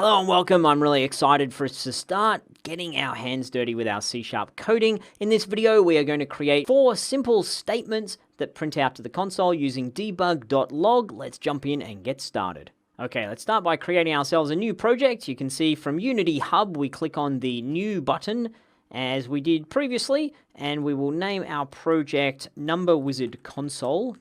Hello and welcome. I'm really excited for us to start getting our hands dirty with our C# coding. In this video, we are going to create 4 simple statements that print out to the console using debug.log. Let's jump in and get started. Okay, let's start by creating ourselves a new project. You can see from Unity Hub, we click on the new button as we did previously, and we will name our project Number Wizard Console,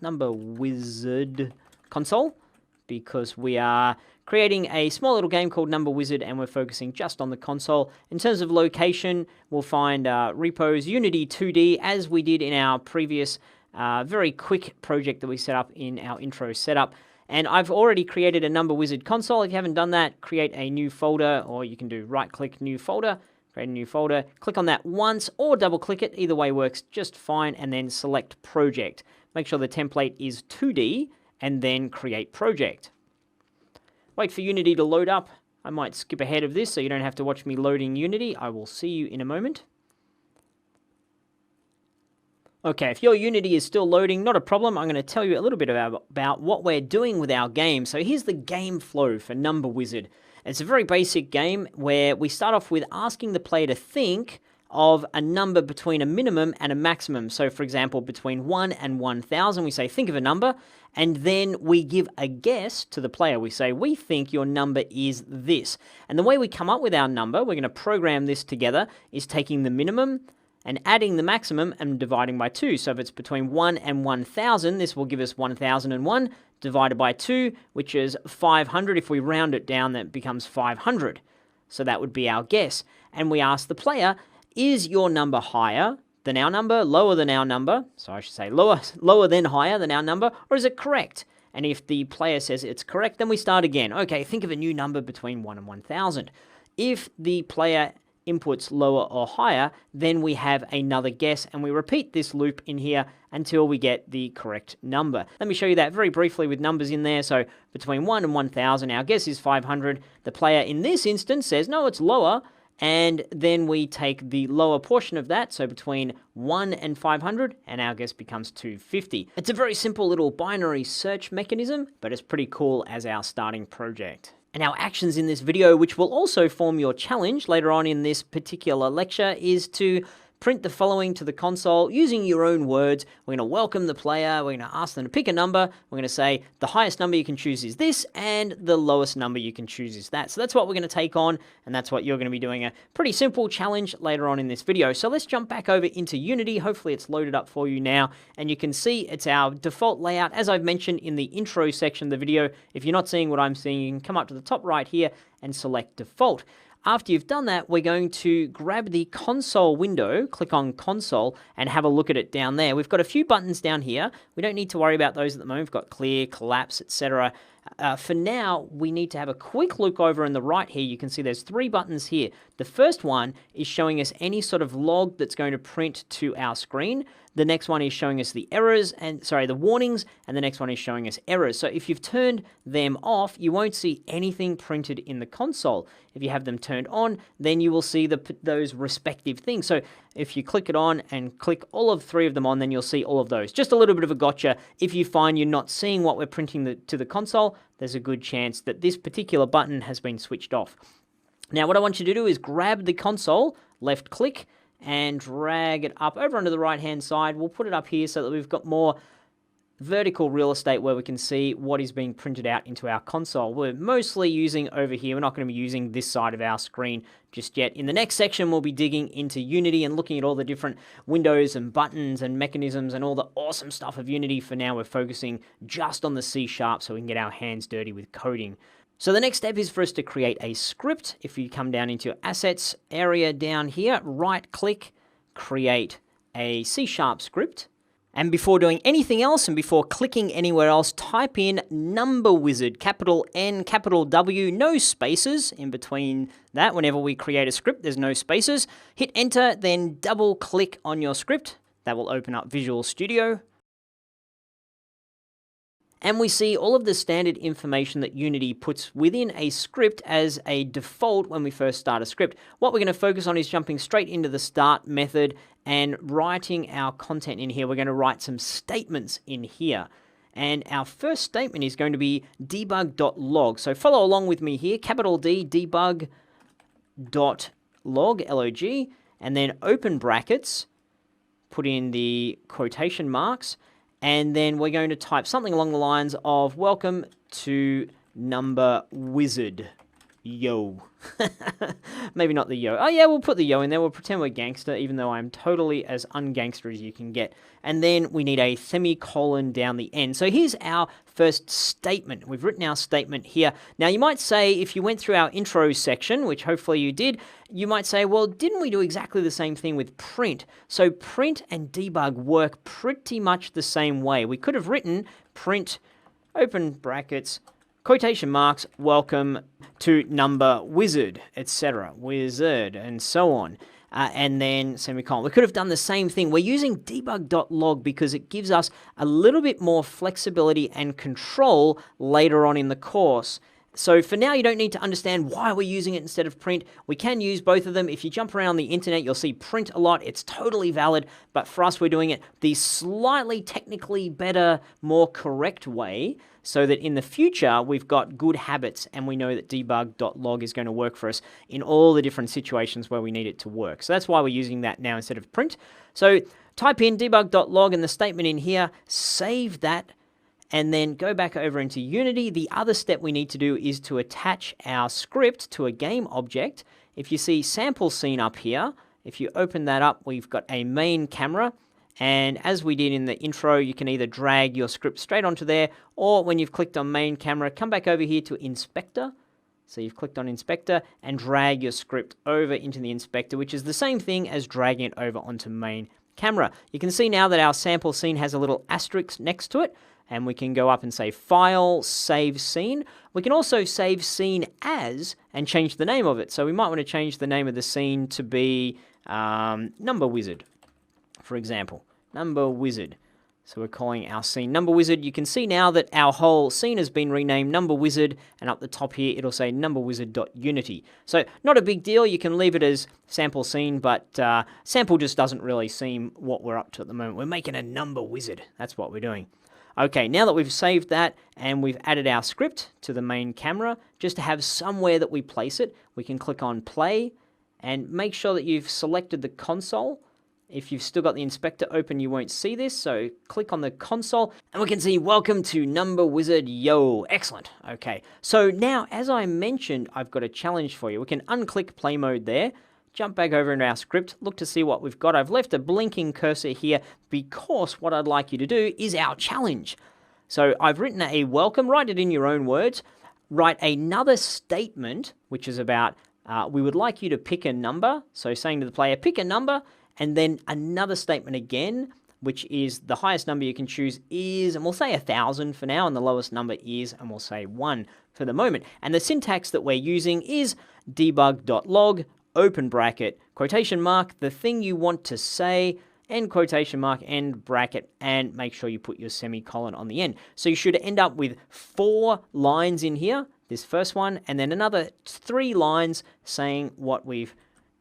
because we are creating a small little game called Number Wizard, and we're focusing just on the console. In terms of location, we'll find repos Unity 2D, as we did in our previous very quick project that we set up in our intro setup. And I've already created a Number Wizard console. If you haven't done that, create a new folder, or you can do right-click, new folder, create a new folder, click on that once, or double-click it. Either way works just fine, and then select Project. Make sure the template is 2D, and then create project. Wait for Unity to load up. I might skip ahead of this so you don't have to watch me loading Unity. I will see you in a moment. Okay, if your Unity is still loading, not a problem. I'm going to tell you a little bit about what we're doing with our game. So here's the game flow for Number Wizard. It's a very basic game where we start off with asking the player to think of a number between a minimum and a maximum. So for example, between 1 and 1,000, we say, think of a number, and then we give a guess to the player. We say, we think your number is this. And the way we come up with our number, we're going to program this together, is taking the minimum and adding the maximum and dividing by 2. So if it's between 1 and 1,000, this will give us 1,001 divided by 2, which is 500. If we round it down, that becomes 500. So that would be our guess. And we ask the player, is your number higher than our number, lower than our number? So I should say lower than higher than our number, or is it correct? And if the player says it's correct, then we start again. Okay, think of a new number between 1 and 1,000. If the player inputs lower or higher, then we have another guess, and we repeat this loop in here until we get the correct number. Let me show you that very briefly with numbers in there. So between 1 and 1,000, our guess is 500. The player in this instance says, no, it's lower. And then we take the lower portion of that, so between 1 and 500, and our guess becomes 250. It's a very simple little binary search mechanism, but it's pretty cool as our starting project. And our actions in this video, which will also form your challenge later on in this particular lecture, is to print the following to the console using your own words. We're going to welcome the player. We're going to ask them to pick a number. We're going to say the highest number you can choose is this, and the lowest number you can choose is that. So that's what we're going to take on, and that's what you're going to be doing. A pretty simple challenge later on in this video. So let's jump back over into Unity. Hopefully it's loaded up for you now, and you can see it's our default layout. As I've mentioned in the intro section of the video, if you're not seeing what I'm seeing, you can come up to the top right here and select default. After you've done that, we're going to grab the console window, click on console, and have a look at it down there. We've got a few buttons down here. We don't need to worry about those at the moment. We've got clear, collapse, etc. For now, we need to have a quick look over on the right here. You can see there's 3 buttons here. The first one is showing us any sort of log that's going to print to our screen. The next one is showing us the warnings, and the next one is showing us errors. So if you've turned them off, you won't see anything printed in the console. If you have them turned on, then you will see those respective things. So if you click it on and click all of 3 of them on, then you'll see all of those. Just a little bit of a gotcha. If you find you're not seeing what we're printing to the console, there's a good chance that this particular button has been switched off. Now, what I want you to do is grab the console, left click, and drag it up over onto the right-hand side. We'll put it up here so that we've got more vertical real estate where we can see what is being printed out into our console. We're mostly using over here. We're not going to be using this side of our screen just yet. In the next section, we'll be digging into Unity and looking at all the different windows and buttons and mechanisms and all the awesome stuff of Unity. For now, we're focusing just on the C# so we can get our hands dirty with coding. So the next step is for us to create a script. If you come down into your assets area down here, right-click, create a C# script. And before doing anything else and before clicking anywhere else, type in Number Wizard, capital N, capital W, no spaces in between that. Whenever we create a script, there's no spaces. Hit enter, then double-click on your script. That will open up Visual Studio. And we see all of the standard information that Unity puts within a script as a default when we first start a script. What we're going to focus on is jumping straight into the start method and writing our content in here. We're going to write some statements in here. And our first statement is going to be debug.log. So follow along with me here, capital D, debug.log, L-O-G, and then open brackets, put in the quotation marks, and then we're going to type something along the lines of welcome to Number Wizard. Yo. Maybe not the yo. Oh yeah, we'll put the yo in there. We'll pretend we're gangster, even though I'm totally as ungangster as you can get. And then we need a semicolon down the end. So here's our first statement. We've written our statement here. Now you might say, if you went through our intro section, which hopefully you did, you might say, well, didn't we do exactly the same thing with print? So print and debug work pretty much the same way. We could have written print, open brackets, quotation marks, welcome to Number Wizard, etc. Wizard, and so on. And then semicolon. We could have done the same thing. We're using debug.log because it gives us a little bit more flexibility and control later on in the course. So for now, you don't need to understand why we're using it instead of print. We can use both of them. If you jump around the internet, you'll see print a lot. It's totally valid. But for us, we're doing it the slightly technically better, more correct way, so that in the future, we've got good habits and we know that debug.log is going to work for us in all the different situations where we need it to work. So that's why we're using that now instead of print. So type in debug.log and the statement in here, save that, and then go back over into Unity. The other step we need to do is to attach our script to a game object. If you see sample scene up here, if you open that up, we've got a main camera. And as we did in the intro, you can either drag your script straight onto there, or when you've clicked on main camera, come back over here to inspector. So you've clicked on inspector and drag your script over into the inspector, which is the same thing as dragging it over onto main camera. You can see now that our sample scene has a little asterisk next to it, and we can go up and say File, Save Scene. We can also save scene as and change the name of it. So we might want to change the name of the scene to be Number Wizard, for example. Number Wizard. So we're calling our scene Number Wizard. You can see now that our whole scene has been renamed Number Wizard, and up the top here it'll say numberwizard.unity. So not a big deal. You can leave it as sample scene, but sample just doesn't really seem what we're up to at the moment. We're making a Number Wizard. That's what we're doing. Okay, now that we've saved that and we've added our script to the main camera, just to have somewhere that we place it, we can click on play and make sure that you've selected the console. If you've still got the inspector open, you won't see this, so click on the console, and we can see, welcome to Number Wizard, yo, excellent. Okay, so now, as I mentioned, I've got a challenge for you. We can unclick play mode there, jump back over into our script, look to see what we've got. I've left a blinking cursor here because what I'd like you to do is our challenge. So I've written a welcome, write it in your own words, write another statement, which is about, we would like you to pick a number, so saying to the player, pick a number, and then another statement again, which is the highest number you can choose is, and we'll say 1,000 for now, and the lowest number is, and we'll say 1 for the moment. And the syntax that we're using is debug.log, open bracket, quotation mark, the thing you want to say, end quotation mark, end bracket, and make sure you put your semicolon on the end. So you should end up with 4 lines in here, this first one, and then another 3 lines saying what we've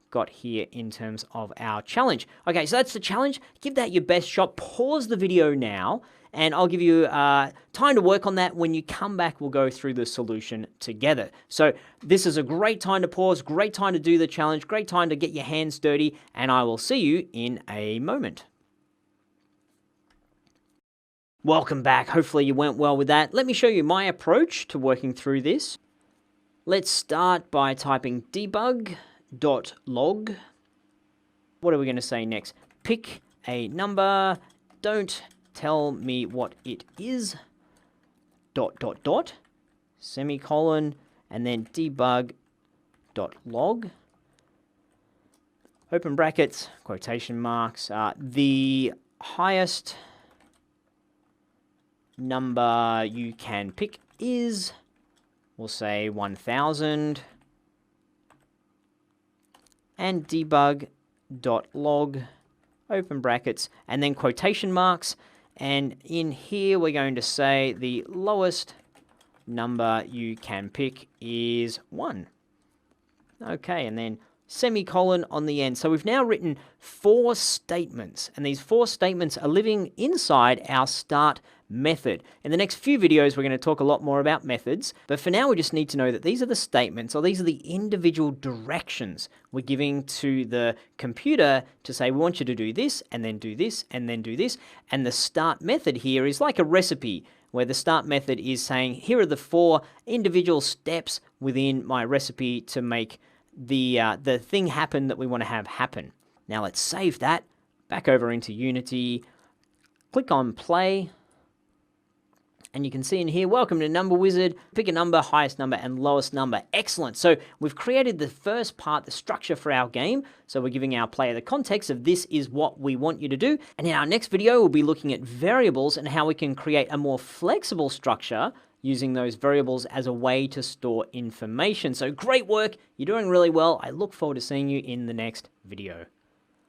got here in terms of our challenge. Okay, so that's the challenge. Give that your best shot. Pause the video now, and I'll give you time to work on that. When you come back, we'll go through the solution together. So this is a great time to pause, great time to do the challenge, great time to get your hands dirty, and I will see you in a moment. Welcome back. Hopefully you went well with that. Let me show you my approach to working through this. Let's start by typing debug.log. What are we going to say next? Pick a number. Don't tell me what it is. ... Semicolon. And then debug.log. Open brackets. Quotation marks. The highest number you can pick is, we'll say 1,000. And debug.log, open brackets, and then quotation marks. And in here, we're going to say the lowest number you can pick is 1. Okay, and then semicolon on the end. So we've now written 4 statements, and these 4 statements are living inside our start method. In the next few videos, we're going to talk a lot more about methods, but for now, we just need to know that these are the statements, or these are the individual directions we're giving to the computer to say, we want you to do this, and then do this, and then do this. And the start method here is like a recipe, where the start method is saying, here are the 4 individual steps within my recipe to make the thing happen that we want to have happen. Now let's save that, back over into Unity, click on play, and you can see in here, welcome to Number Wizard, pick a number, highest number and lowest number. Excellent. So we've created the first part, the structure for our game. So we're giving our player the context of this is what we want you to do. And in our next video, we'll be looking at variables and how we can create a more flexible structure using those variables as a way to store information. So great work. You're doing really well. I look forward to seeing you in the next video.